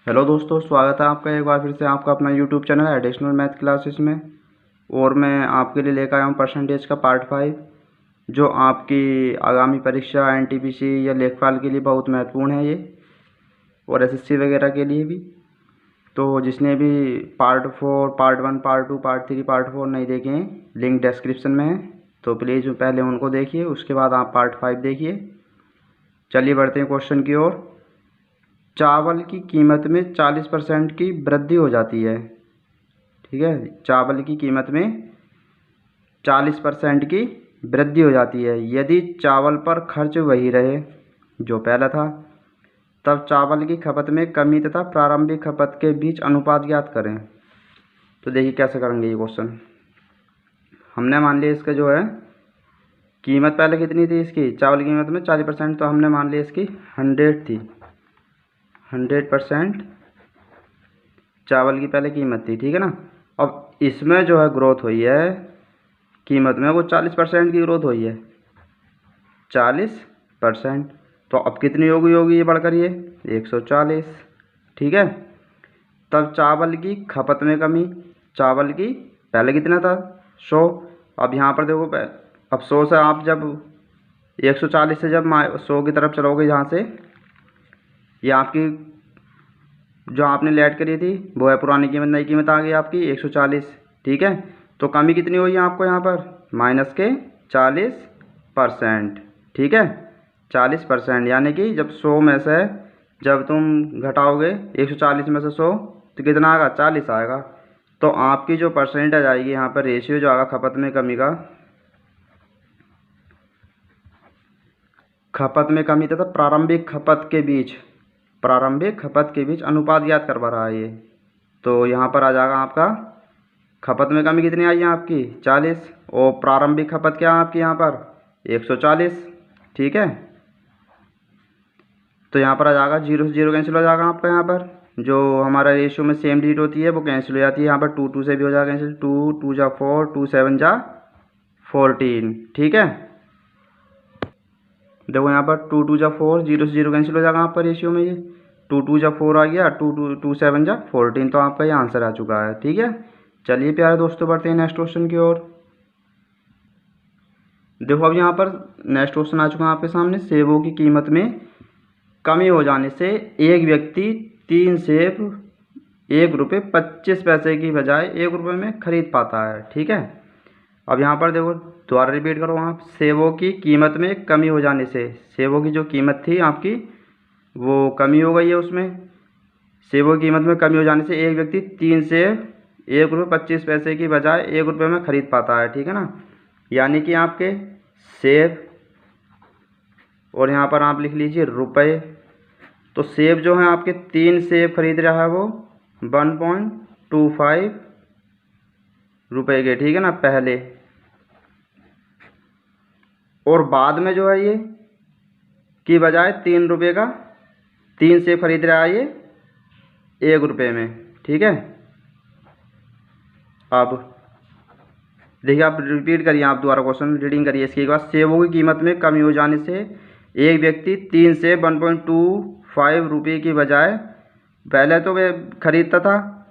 Hello दोस्तों, स्वागत है आपका एक बार फिर से आपका अपना YouTube channel additional math classes में। और मैं आपके लिए लेकर आया हूँ परसेंटेज का पार्ट 5, जो आपकी आगामी परीक्षा एनटीपीसी या लेखपाल के लिए बहुत महत्वपूर्ण है ये, और एसएससी वगैरह के लिए भी। तो जिसने भी part 4, part 1, part 2, part 3, part 4 नहीं देखे हैं, लिंक डिस्क्रिप्शन में है, तो प्लीज़ पहले उनको देखिए, उसके बाद आप पार्ट 5 देखिए। चलिए बढ़ते हैं क्वेश्चन की ओर। चावल की कीमत में 40% की वृद्धि हो जाती है। ठीक है, चावल की कीमत में 40% की वृद्धि हो जाती है यदि चावल पर खर्च वही रहे जो पहला था। तब चावल की खपत में कमी तथा प्रारंभिक खपत के बीच अनुपात ज्ञात करें। तो देखिए कैसे करेंगे ये क्वेश्चन। हमने मान लिया इसका जो है कीमत पहले कितनी थी इसकी, चावल की कीमत में 40%, तो हमने मान लिया इसकी 100 थी। 100% चावल की पहले कीमत थी, ठीक है ना। अब इसमें जो है ग्रोथ हुई है कीमत में, वो 40% की ग्रोथ हुई है, 40%। तो अब कितनी होगी ये बढ़कर ये 140, ठीक है। तब चावल की खपत में कमी, चावल की पहले कितना था 100, अब यहाँ पर देखो अब 100 से आप जब 140 से जब 100 की तरफ चलोगे, यहाँ से ये आपकी जो आपने लेट करी थी वो है पुरानी कीमत, नई कीमत आ गई आपकी 140, ठीक है। तो कमी कितनी हुई है आपको यहाँ पर, माइनस के 40%, ठीक है। 40% यानी कि जब 100 में से जब तुम घटाओगे 140 में से 100 तो कितना आएगा, 40 आएगा। तो आपकी जो परसेंटेज आएगी यहाँ पर, रेशियो जो आएगा खपत में कमी का, खपत में कमी तथा प्रारंभिक खपत के बीच अनुपात ज्ञात करवा रहा है ये। तो यहाँ पर आ जाएगा आपका खपत में कमी कितनी आई है आपकी 40, और प्रारंभिक खपत क्या है आपकी यहाँ पर 140, ठीक है। तो यहाँ पर आ जाएगा 0 से 0 कैंसिल हो जाएगा आपका, यहाँ पर जो हमारा रेशियो में सेम डिजिट होती है वो कैंसिल हो जाती है। यहाँ पर 2 2 से भी हो जाएगा कैंसिल, 2 2 जा 4, 2 7 जा 14, ठीक है। देखो यहाँ पर 2 2 जा 4, 0 से 0 कैंसिल हो जाएगा आपका रेशियो में, ये 2 2 जा 4 आ गया, 2 2 2 7 जा 14, तो आपका ये आंसर आ चुका है, ठीक है। चलिए प्यारे दोस्तों बढ़ते हैं नेक्स्ट क्वेश्चन की ओर। देखो अब यहाँ पर नेक्स्ट क्वेश्चन आ चुका है आपके सामने। सेबों की कीमत में कमी हो जाने से एक व्यक्ति 3 सेब 1 रुपये 25 पैसे की बजाय 1 रुपये में खरीद पाता है, ठीक है। अब यहाँ पर देखो दोबारा रिपीट करो आप, सेबों की कीमत में कमी हो जाने से, सेबों की जो कीमत थी आपकी वो कमी हो गई है, उसमें सेबों की कीमत में कमी हो जाने से एक व्यक्ति 3 सेब 1 रुपये 25 पैसे की बजाय 1 रुपये में खरीद पाता है, ठीक है ना। यानी कि आपके सेब, और यहाँ पर आप लिख लीजिए रुपये। तो सेब जो है आपके 3 सेब खरीद रहा है वो 1.25 रुपये के, ठीक है ना, पहले। और बाद में जो है ये की बजाय 3 रुपये का 3 सेब खरीद रहा है ये 1 रुपये में, ठीक है। अब देखिए आप रिपीट करिए, आप दोबारा क्वेश्चन रीडिंग करिए इसके बाद। सेबों की कीमत में कमी हो जाने से एक व्यक्ति 3 सेब 1.25 रुपये की बजाय, पहले तो वे खरीदता था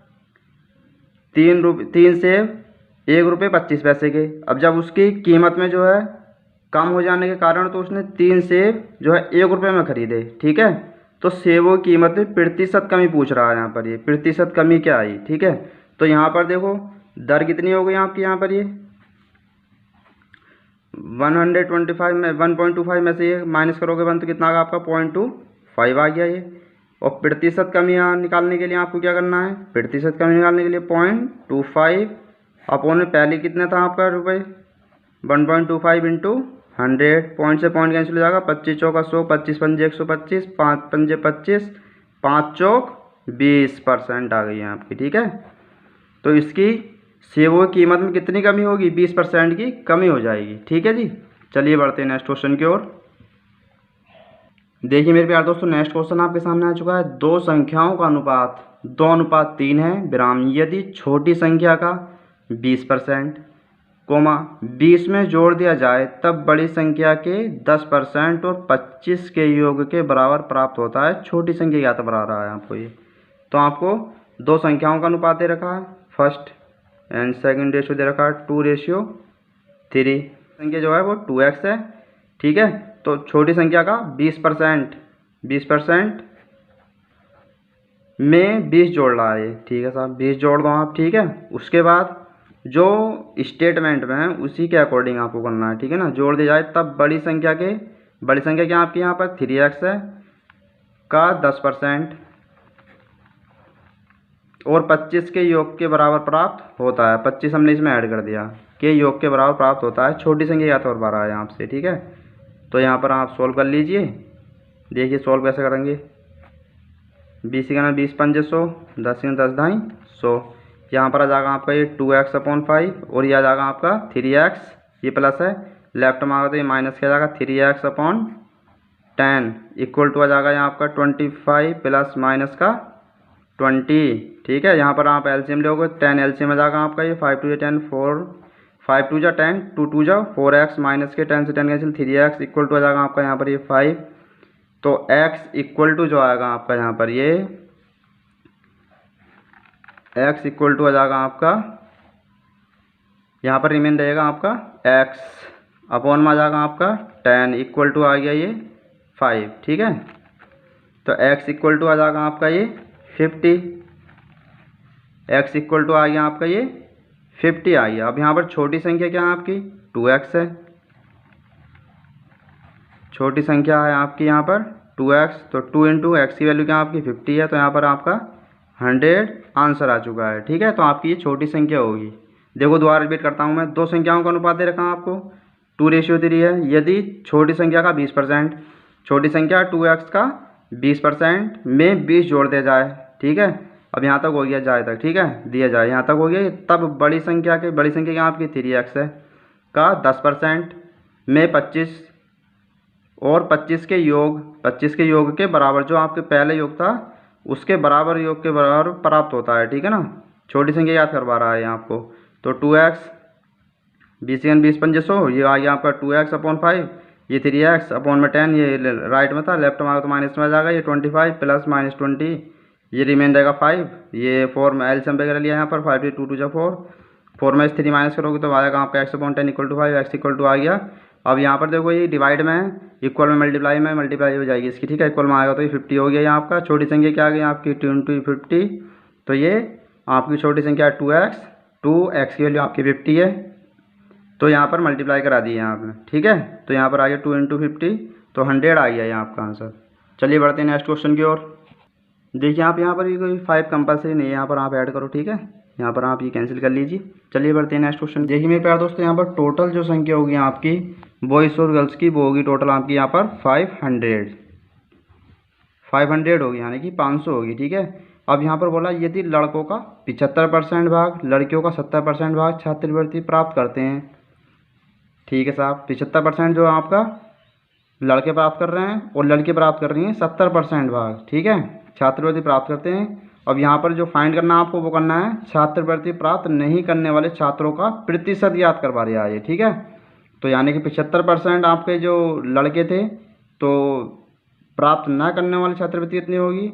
3 सेब 1 रुपये 25 पैसे के, अब जब उसकी कीमत में जो है कम हो जाने के कारण तो उसने 3 सेब जो है 1 रुपये में खरीदे, ठीक है। तो सेबों की कीमत में प्रतिशत कमी पूछ रहा है यहाँ पर, ये प्रतिशत कमी क्या आई, ठीक है। तो यहाँ पर देखो दर कितनी हो गई आपकी, यहाँ पर ये 125 में 1.25 में से ये माइनस करोगे 1 तो कितना आएगा आपका 0.25 आ गया ये। और प्रतिशत कमी निकालने के लिए आपको क्या करना है, प्रतिशत कमी निकालने के लिए 0.25 अपोन में पहले कितना था आपका रुपये 1.25 इंटू 100, पॉइंट से पॉइंट कैंसिल हो जाएगा, 25 चौका 100, 25 पंजे 125, 5 पंजे 25, 5 चौक 20% आ गई है आपकी, ठीक है। तो इसकी सेबों की कीमत में कितनी कमी होगी, 20% की कमी हो जाएगी, ठीक है जी। चलिए बढ़ते हैं नेक्स्ट क्वेश्चन की ओर। देखिए मेरे प्यारे दोस्तों नेक्स्ट क्वेश्चन आपके सामने आ चुका है। दो संख्याओं का अनुपात 2:3 है विराम, यदि छोटी संख्या का 20% 20 में जोड़ दिया जाए तब बड़ी संख्या के 10% और 25 के योग के बराबर प्राप्त होता है। छोटी संख्या क्या तो बता रहा है आपको ये, तो आपको दो संख्याओं का अनुपात दे रखा है, फर्स्ट एंड सेकंड रेशियो दे रखा है 2:3। संख्या जो है वो 2x है, ठीक है। तो छोटी संख्या का 20% में 20 जोड़ रहा है, ठीक है साहब, 20 जोड़ दो आप, ठीक है। उसके बाद जो स्टेटमेंट में है उसी के अकॉर्डिंग आपको करना है, ठीक है ना। जोड़ दी जाए तब बड़ी संख्या क्या आपकी यहाँ पर 3x है का 10% और 25 के योग के बराबर प्राप्त होता है। 25 हमने इसमें ऐड कर दिया के योग के बराबर प्राप्त होता है। छोटी संख्या या तो बारह है आपसे, ठीक है। तो यहाँ पर आप सोल्व कर लीजिए, देखिए सोल्व कैसे करेंगे। 20 का 20 पंजे 100, 10 का 10 ढाई 100। यहाँ पर आ जाएगा आपका ये 2x/5 और ये आ जाएगा आपका 3x, ये प्लस है, लेफ्ट में आएगा तो ये माइनस किया जाएगा 3x/10 इक्वल टू आ जाएगा यहाँ आपका 25 प्लस माइनस का 20, ठीक है। यहाँ पर आप एलसीएम लोगे, 10 एलसीएम आ जाएगा आपका ये 5 2 10 4, 5 2 10, 2 2 4x माइनस के 10 से 10 कैंसिल, 3x इक्वल टू आ जाएगा आपका यहाँ पर ये 5। तो x इक्वल टू जो आएगा आपका यहाँ पर ये x इक्वल टू आ जाएगा आपका यहाँ पर रिमेन रहेगा आपका x अपॉन में आ जाएगा आपका 10 इक्वल टू आ गया ये 5, ठीक है। तो x इक्वल टू आ जाएगा आपका ये 50, x इक्वल टू आ गया आपका ये 50 आ गया। अब यहाँ पर छोटी संख्या क्या है आपकी 2x है, छोटी संख्या है आपकी यहाँ पर 2x, तो 2 इंटू एक्स की वैल्यू क्या आपकी 50 है, तो यहाँ पर आपका 100 आंसर आ चुका है, ठीक है। तो आपकी ये छोटी संख्या होगी। देखो दोबारा रिपीट करता हूँ मैं, दो संख्याओं का अनुपात दे रखा हूँ आपको 2:3 है। यदि छोटी संख्या का 20%, छोटी संख्या 2x का 20% में 20 जोड़ दिया जाए, ठीक है। अब यहाँ तक हो गया जाए तक, ठीक है, दिया जाए यहाँ तक हो गया। तब बड़ी संख्या क्या आपकी 3x है का 10% में 25 और 25 के योग के बराबर, जो आपके पहले योग था उसके बराबर योग के बराबर प्राप्त होता है, ठीक है ना। छोटी संख्या याद करवा रहा है आपको। तो 2x 20 पंजे 100, ये आ गया आपका 2x/5, ये 3x/10, ये राइट में था, लेफ्ट में आएगा तो माइनस में आ जाएगा ये 25 प्लस माइनस 20, ये रिमेन रहेगा 5, ये 4 में एलसीएम वगैरह लिया यहाँ पर 5 2 2 4, 4 में 3 माइनस करोगे तो आएगा आपका x/10 equal to 5, x equal to आ गया। अब यहाँ पर देखो ये डिवाइड में है, इक्वल में मल्टीप्लाई हो जाएगी इसकी, ठीक है। इक्वल में आएगा तो ये 50 हो गया यहाँ आपका। छोटी संख्या क्या आ गई आपकी 20 तो ये आपकी छोटी संख्या 2x की वैल्यू आपकी 50 है, तो यहाँ पर मल्टीप्लाई करा दिए आपने, ठीक है। तो यहाँ पर आ गया 2 इंटू 50, तो 100 आ गया यहाँ आपका आंसर। चलिए बढ़ते हैं नेक्स्ट क्वेश्चन की ओर। देखिए आप यहाँ पर ये कोई 5 कंपल्सरी नहीं है, यहाँ पर आप ऐड करो, ठीक है। यहाँ पर आप ये कैंसिल कर लीजिए। चलिए बढ़ते हैं नेक्स्ट क्वेश्चन। देखिए मेरे प्यारे दोस्तों, यहाँ पर टोटल जो संख्या होगी आपकी बॉयज़ और गर्ल्स की, वो होगी टोटल आपकी यहाँ पर 500 होगी, यानी कि 500 होगी, ठीक है। अब यहाँ पर बोला यदि लड़कों का 75% भाग, लड़कियों का 70% भाग छात्रवृत्ति प्राप्त करते हैं, ठीक है साहब। 75% जो आपका लड़के प्राप्त कर रहे हैं और लड़की प्राप्त कर रही हैं 70% भाग, ठीक है, छात्रवृत्ति प्राप्त करते हैं। अब यहाँ पर जो फाइंड करना है आपको वो करना है छात्रवृत्ति प्राप्त नहीं करने वाले छात्रों का प्रतिशत याद करवा रहा है, ठीक है। तो यानी कि 75% आपके जो लड़के थे, तो प्राप्त ना करने वाली छात्रवृत्ति कितनी होगी,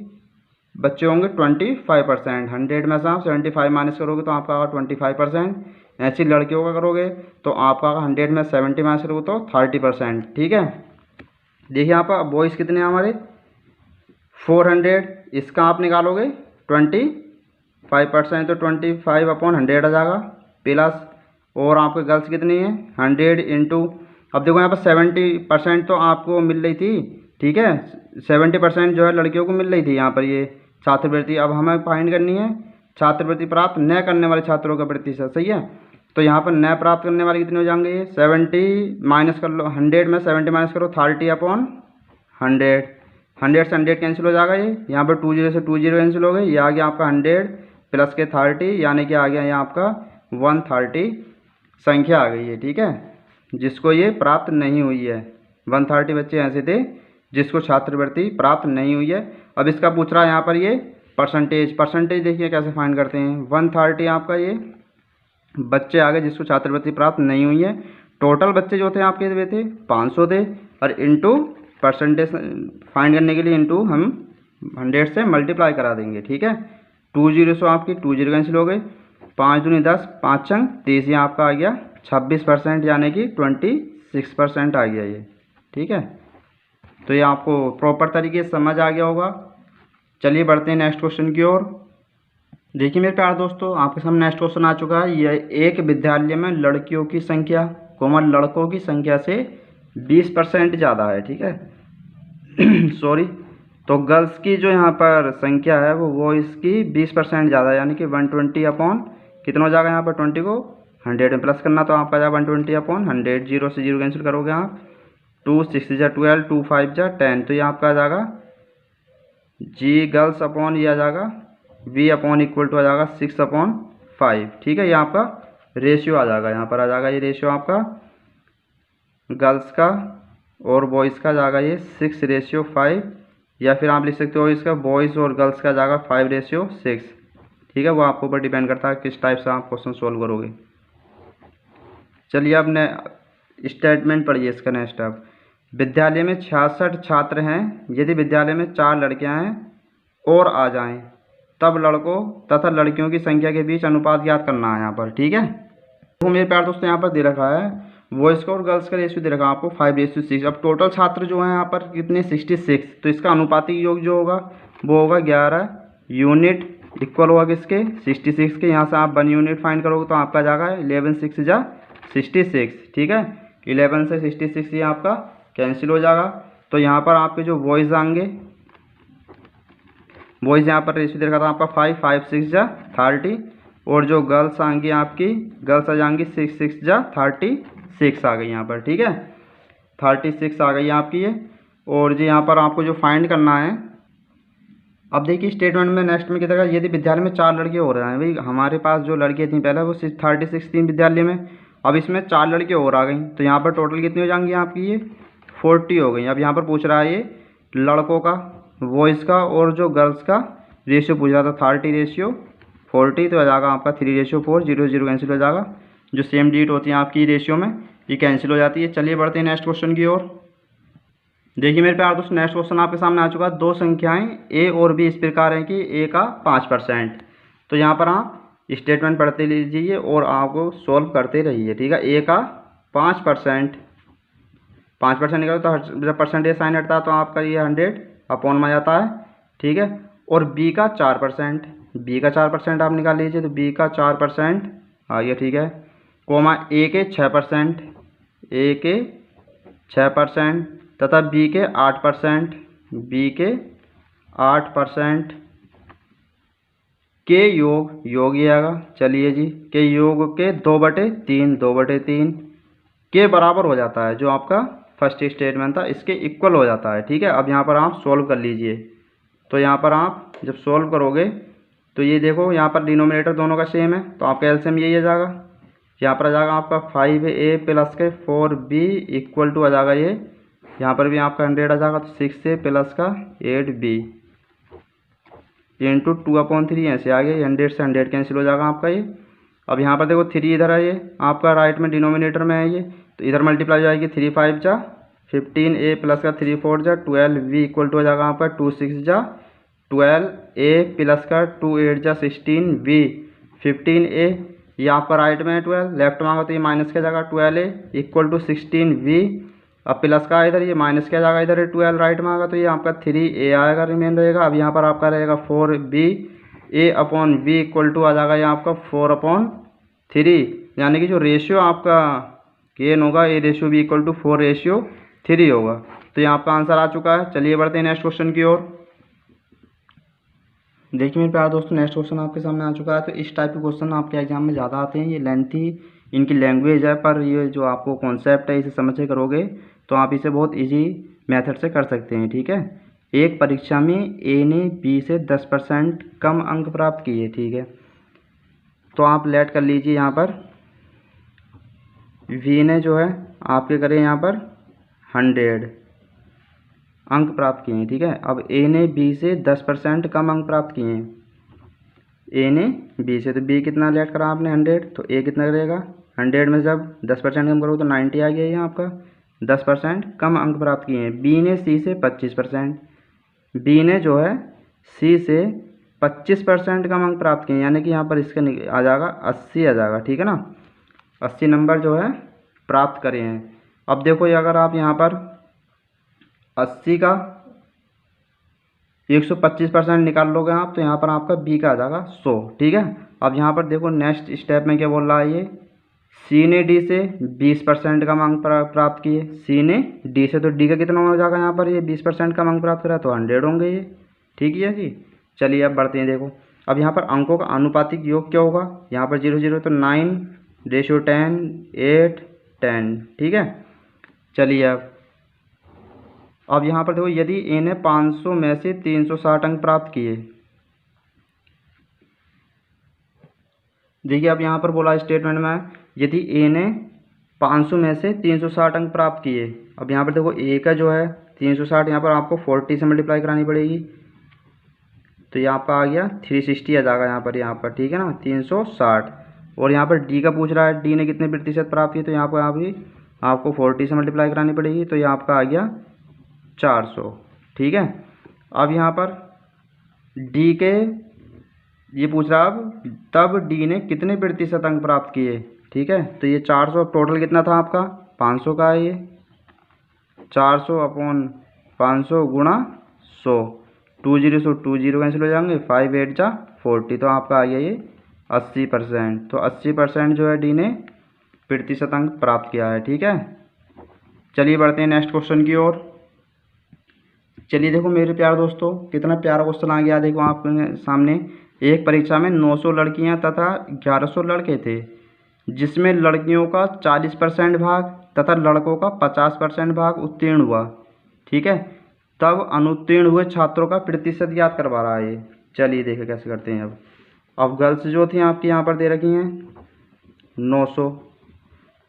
बच्चे होंगे 25%। 100 में से आप 75 माइनस करोगे तो आपका आएगा 25%। ऐसी लड़कियों का करोगे तो आपका 100 में 70 माइनस करोगे तो 30%, ठीक है। देखिए यहाँ पर बॉयज़ कितने हैं हमारे 400, इसका आप निकालोगे 25%, तो 25/100 आ जाएगा प्लस, और आपके गर्ल्स कितनी है 100 इंटू, अब देखो यहाँ पर 70% तो आपको मिल रही थी, ठीक है, 70% जो है लड़कियों को मिल रही थी यहाँ पर ये छात्रवृत्ति। अब हमें फाइंड करनी है छात्रवृत्ति प्राप्त न करने वाले छात्रों का प्रतिशत, सही है। तो यहाँ पर न प्राप्त करने वाले कितने हो जाएंगे, 70 माइनस कर लो, 100 में 70 माइनस करो 30/100, 100 से 100 कैंसिल हो जाएगा ये, यहाँ पर 20 से 20 कैंसिल हो गए, ये आ गया आपका 100 प्लस के 30, यानी कि आ गया यहाँ आपका 130 संख्या आ गई है, ठीक है, जिसको ये प्राप्त नहीं हुई है। 130 बच्चे ऐसे थे जिसको छात्रवृत्ति प्राप्त नहीं हुई है। अब इसका पूछ रहा है यहाँ पर ये परसेंटेज देखिए कैसे फाइंड करते हैं। 130 आपका ये बच्चे आ गए जिसको छात्रवृत्ति प्राप्त नहीं हुई है। टोटल बच्चे जो थे आपके वे थे 500 थे, और इंटू परसेंटेज फाइंड करने के लिए इंटू हम 100 से मल्टीप्लाई करा देंगे, ठीक है। 2 जीरो से आपकी 2 जीरो कैंसिल हो गए, 5 दूनी 10, 5 छंग 30, ये आपका आ गया 26%, यानी कि 26% आ गया ये, ठीक है। तो ये आपको प्रॉपर तरीके से समझ आ गया होगा। चलिए बढ़ते हैं नेक्स्ट क्वेश्चन की ओर। देखिए मेरे प्यारे दोस्तों, आपके सामने नेक्स्ट क्वेश्चन आ चुका है। यह एक विद्यालय में लड़कियों की संख्या कोमल लड़कों की संख्या से 20% ज़्यादा है, ठीक है। सॉरी, तो गर्ल्स की जो यहाँ पर संख्या है वो इसकी 20% ज़्यादा है, यानी कि 120 अपॉन कितना हो जाएगा यहाँ पर 20 को 100 में प्लस करना, तो आपका जाएगा 120 अपॉन 100, जीरो से जीरो कैंसिल करोगे आप, 2 6 जा 12, 2 5 जा 10, तो ये आपका आ जाएगा जी गर्ल्स अपॉन ये आ जाएगा V अपॉन इक्वल टू आ जाएगा 6/5, ठीक है। ये आपका रेशियो आ जाएगा, यहाँ पर आ जाएगा ये रेशियो आपका गर्ल्स का और बॉयज़ का जाएगा ये 6:5, या फिर आप लिख सकते हो इसका बॉयज़ और गर्ल्स का जाएगा 5:6, ठीक है। वो आपके ऊपर डिपेंड करता है किस टाइप से आप क्वेश्चन सोल्व करोगे। चलिए अब स्टेटमेंट पढ़िए इसका नेक्स्ट। अब विद्यालय में 66 छात्र हैं, यदि विद्यालय में 4 लड़कियां हैं और आ जाएं, तब लड़कों तथा लड़कियों की संख्या के बीच अनुपात ज्ञात करना है यहाँ पर, ठीक है। तो मेरे प्यारे दोस्तों यहाँ पर दे रखा है बॉयज़ का और गर्ल्स का रेशियो दे रखा है आपको 5:6। अब टोटल छात्र जो हैं यहाँ पर कितने 66, तो इसका अनुपातिक योग जो होगा वो होगा 11 यूनिट, इक्वल होगा किसके 66 के। यहाँ से आप 1 यूनिट फाइंड करोगे तो आपका जाएगा 11 6 जा 66, ठीक है। 11 से 66 ये आपका कैंसिल हो जाएगा। तो यहाँ पर आपके जो बॉयज़ आएंगे, बॉयज़ यहाँ पर रेशियो दे रखा था आपका 5 5 6 जा 30, और जो गर्ल्स आएंगी आपकी गर्ल्स आ जाएंगी 6 6 जा 36 आ गई यहाँ पर, ठीक है। 36 आ गई आपकी ये। और जी यहाँ पर आपको जो फाइंड करना है, अब देखिए स्टेटमेंट में नेक्स्ट में कितना, यदि विद्यालय में 4 लड़के हो रहे हैं, भाई हमारे पास जो लड़कियाँ थी पहले वो 36 थी विद्यालय में, अब इसमें 4 लड़के और आ गई, तो यहाँ पर टोटल कितनी हो जाएंगी आपकी ये 40 हो गई। अब यहाँ पर पूछ रहा है ये लड़कों का बॉयज़ का और जो गर्ल्स का रेशियो पूछ रहा था 30:40, तो आ जाएगा आपका 3:4, 0 0 कैंसिल हो जाएगा। जो सेम डिजिट होती है आपकी रेशियो में ये कैंसिल हो जाती है। चलिए बढ़ते हैं नेक्स्ट क्वेश्चन की ओर। देखिए मेरे प्यारे दोस्तों, नेक्स्ट क्वेश्चन आपके सामने आ चुका है। दो संख्याएं a और b इस प्रकार हैं कि a का 5%, तो यहाँ पर आप स्टेटमेंट पढ़ते लीजिए और आपको सॉल्व करते रहिए, ठीक है। a का 5%, 5% निकला तो जब परसेंटेज साइन हटता है तो आपका ये 100 अपॉन में जाता है, ठीक है। और b का 4%, b का 4% आप निकाल लीजिए, तो b का 4% आ गया, ठीक है। कोमा a के 6%, a के 6% तथा b के 8%, b के 8% के योग ये आएगा। चलिए जी, के योग के 2/3 के बराबर हो जाता है, जो आपका फर्स्ट स्टेटमेंट था इसके इक्वल हो जाता है, ठीक है। अब यहाँ पर आप सॉल्व कर लीजिए। तो यहाँ पर आप जब सॉल्व करोगे तो ये देखो यहाँ पर डिनोमिनेटर दोनों का सेम है, तो आपका एलसीएम यही आ जाएगा। यहाँ पर आ जाएगा आपका 5a प्लस के 4b इक्वल टू आ जाएगा ये, यहाँ पर भी आपका 100 आ जाएगा, तो 6a प्लस का 8b इंटू 2/3 ऐसे आ गया। 100 से 100 कैंसिल हो जाएगा आपका ये। अब यहाँ पर देखो 3 इधर है, ये आपका राइट में डिनोमिनेटर में है ये, तो इधर मल्टीप्लाई हो जाएगी 3 5 जा 15a प्लस का 3 4 जा 12b इक्वल टू हो जाएगा आपका 2 6 जा 12a प्लस का 2 8 जा 16b 15a, ये आपका राइट में है 12, लेफ्ट में आएगा तो ये माइनस क्या जाएगा 12a इक्वल टू 16b। अब प्लस का इधर ये माइनस क्या जाएगा इधर 12 राइट में आएगा, तो ये आपका 3a आएगा रिमेन रहेगा। अब यहाँ पर आपका रहेगा 4b a upon b equal to आ जाएगा ये आपका 4/3, यानी कि जो रेशियो आपका गेन होगा a ratio b equal to 4:3 होगा। तो यहाँ आपका आंसर आ चुका है। चलिए बढ़ते हैं नेक्स्ट क्वेश्चन की ओर। देखिए मेरे प्यारे दोस्तों, नेक्स्ट क्वेश्चन आपके सामने आ चुका है। तो इस टाइप के क्वेश्चन आपके एग्जाम में ज़्यादा आते हैं, ये लेंथी इनकी लैंग्वेज है, पर ये जो आपको कॉन्सेप्ट है इसे समझ के करोगे तो आप इसे बहुत इजी मेथड से कर सकते हैं, ठीक है। एक परीक्षा में ए ने बी से 10% कम अंक प्राप्त किए, ठीक है। तो आप लेट कर लीजिए, यहाँ पर वी ने जो है आपके करें यहाँ पर 100 अंक प्राप्त किए हैं, ठीक है। अब ए ने बी से 10% कम अंक प्राप्त किए हैं, ए ने बी से, तो बी कितना लेट करा आपने 100, तो ए कितना करेगा 100 में जब 10% कम करोगे तो 90 आ गया। यहाँ आपका 10% कम अंक प्राप्त किए हैं। बी ने सी से 25%, बी ने जो है सी से 25% कम अंक प्राप्त किए, यानी कि यहाँ पर इसका आ जाएगा 80 आ जाएगा, ठीक है ना। 80 नंबर जो है प्राप्त करे हैं। अब देखो ये अगर आप यहाँ पर 80 का 125% निकाल लोगे आप, तो यहाँ पर आपका बी का आ जाएगा 100, ठीक है। अब यहाँ पर देखो नेक्स्ट स्टेप में क्या बोल रहा है ये, सी ने डी से 20% का अंक प्राप्त किए। सी ने डी से, तो डी का कितना हो जाएगा यहाँ पर, ये 20% का अंक प्राप्त करा तो 100 होंगे ये, ठीक है जी। चलिए अब बढ़ते हैं। देखो अब यहाँ पर अंकों का अनुपातिक योग क्या होगा, यहाँ पर 0 0 तो 9:10 8 10, ठीक है। चलिए अब यहाँ पर देखो यदि ए ने 500 में से 360 अंक प्राप्त किए, देखिए अब यहाँ पर बोला स्टेटमेंट में यदि ए ने 500 में से 360 अंक प्राप्त किए। अब यहाँ पर देखो ए का जो है 360, यहाँ पर आपको 40 से मल्टीप्लाई करानी पड़ेगी, तो ये आपका आ गया 360 आ जाएगा यहाँ पर, ठीक है ना, 360। और यहाँ पर डी का पूछ रहा है, डी ने कितने प्रतिशत प्राप्त किए, तो यहाँ पर आपको 40 से मल्टीप्लाई करानी पड़ेगी, तो ये आपका आ गया 400, ठीक है। अब यहाँ पर डी के ये पूछ रहा है अब तब डी ने कितने प्रतिशत अंक प्राप्त किए, ठीक है। तो ये 400, टोटल कितना था आपका 500 का है, ये 400 अपॉन 500 गुणा 100, 2 0 से 2 0 कैंसिल हो जाएंगे, 5 8 जा 40, तो आपका आ गया ये 80%। तो 80% जो है डी ने प्रतिशत अंक प्राप्त किया है, ठीक है। चलिए बढ़ते हैं नेक्स्ट क्वेश्चन की ओर। चलिए देखो मेरे प्यारे दोस्तों कितना प्यारा क्वेश्चन आ गया। देखो आपके सामने, एक परीक्षा में 900 लड़कियां तथा 1100 लड़के थे, जिसमें लड़कियों का 40% भाग तथा लड़कों का 50% भाग उत्तीर्ण हुआ, ठीक है। तब अनुत्तीर्ण हुए छात्रों का प्रतिशत ज्ञात करवा रहा है ये। चलिए देखें कैसे करते हैं। अब गर्ल्स जो थी आपकी यहाँ पर दे रखी हैं 900।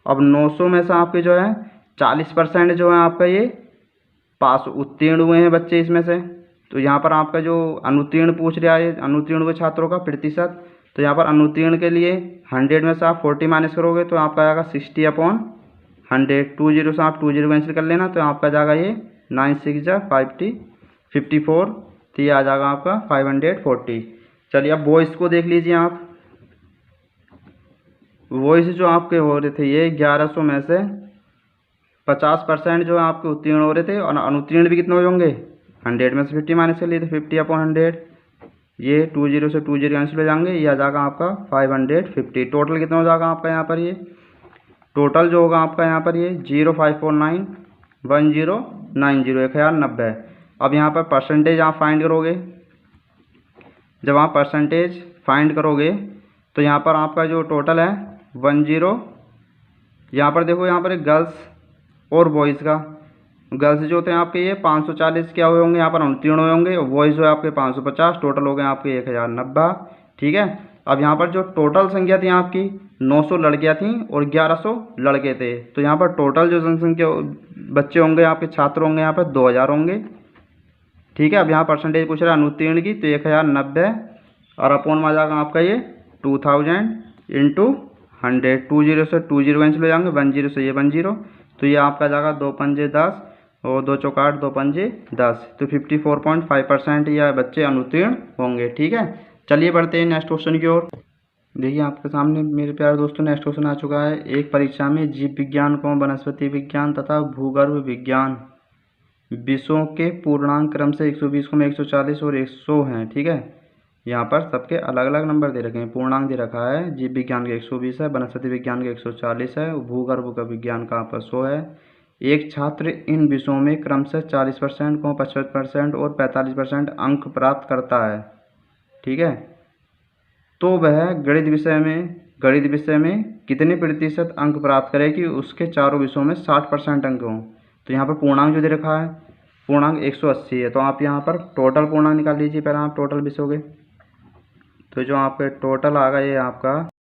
अब 900 में से आपके जो है 40% जो है आपका ये पास उत्तीर्ण हुए हैं बच्चे इसमें से, तो यहाँ पर आपका जो अनुत्तीर्ण पूछ रहा है, अनुत्तीर्ण हुए छात्रों का प्रतिशत, तो यहाँ पर अनुत्तीर्ण के लिए 100 में से आप 40 माइनस करोगे तो आपका आएगा 60/100। 2 0 से आप 2 0 कैंसिल कर लेना, तो आपका जाएगा ये 9 6 जा 50 54, तो ये आ जाएगा आपका 540। चलिए अब वॉइस को देख लीजिए आप। वॉइस जो आपके हो रहे थे ये 1100 में से 50% जो है आपके उत्तीर्ण हो रहे थे, और अनुत्तीर्ण भी कितने होंगे 100 में से 50 माइनस कर लिए तो 50/100, ये 2 0 से 2 0 कैंसिल हो जाएंगे, ये आ जाएगा आपका 550। टोटल कितना हो जाएगा आपका यहाँ पर, ये टोटल जो होगा आपका यहाँ पर ये 0549 1090 1090। अब यहाँ पर परसेंटेज आप फाइंड करोगे, जब आप परसेंटेज फाइंड करोगे तो यहाँ पर आपका जो टोटल है 10, यहाँ पर देखो यहाँ पर एक गर्ल्स और बॉयज़ का, गर्ल्स जो होते हैं आपके ये 540 क्या हुए होंगे यहाँ पर अनुत्तीर्ण हुए होंगे, और बॉयज़ जो है आपके 550, टोटल हो गए आपके 1090, ठीक है। अब यहाँ पर जो टोटल संख्या थी आपकी 900 लड़कियाँ थीं और 1100 लड़के थे, तो यहाँ पर टोटल जो जनसंख्या बच्चे होंगे आपके छात्र होंगे यहाँ पर 2000 होंगे, ठीक है। अब यहाँ परसेंटेज पूछ रहा है अनुत्तीर्ण की, तो 1090 और अपॉन में आ जाएगा आपका ये 2000 इंटू 100, 2 0 से 2 0 कैंसिल हो जाएंगे, 1 0 से ये 1 0, तो ये आपका जाएगा 2 पंजे 10 और 2 चौक 8 2 पंजे 10, तो 54.5% यह बच्चे अनुत्तीर्ण होंगे, ठीक है। चलिए बढ़ते हैं नेक्स्ट क्वेश्चन की ओर। देखिए आपके सामने मेरे प्यारे दोस्तों नेक्स्ट क्वेश्चन आ चुका है। एक परीक्षा में जीव विज्ञान को वनस्पति विज्ञान तथा भूगर्भ विज्ञान विषयों के पूर्णांक क्रम से 120 को 140 और 100 हैं, ठीक है। यहाँ पर सबके अलग अलग नंबर दे रखे हैं, पूर्णांक दे रखा है, जीव विज्ञान के 120 है, वनस्पति विज्ञान के 140 है, भूगर्भ का विज्ञान का आपका 100 है। एक छात्र इन विषयों में क्रम से 40% को 55% और 45% अंक प्राप्त करता है, ठीक है। तो वह गणित विषय में कितने प्रतिशत अंक प्राप्त करे कि उसके चारों विषयों में 60% अंक हों। तो यहाँ पर पूर्णांक जो दे रखा है, पूर्णांक 180 है, तो आप यहाँ पर टोटल पूर्णांक निकाल लीजिए पहले आप टोटल विषयों के। तो जो आपके टोटल आ गए ये आपका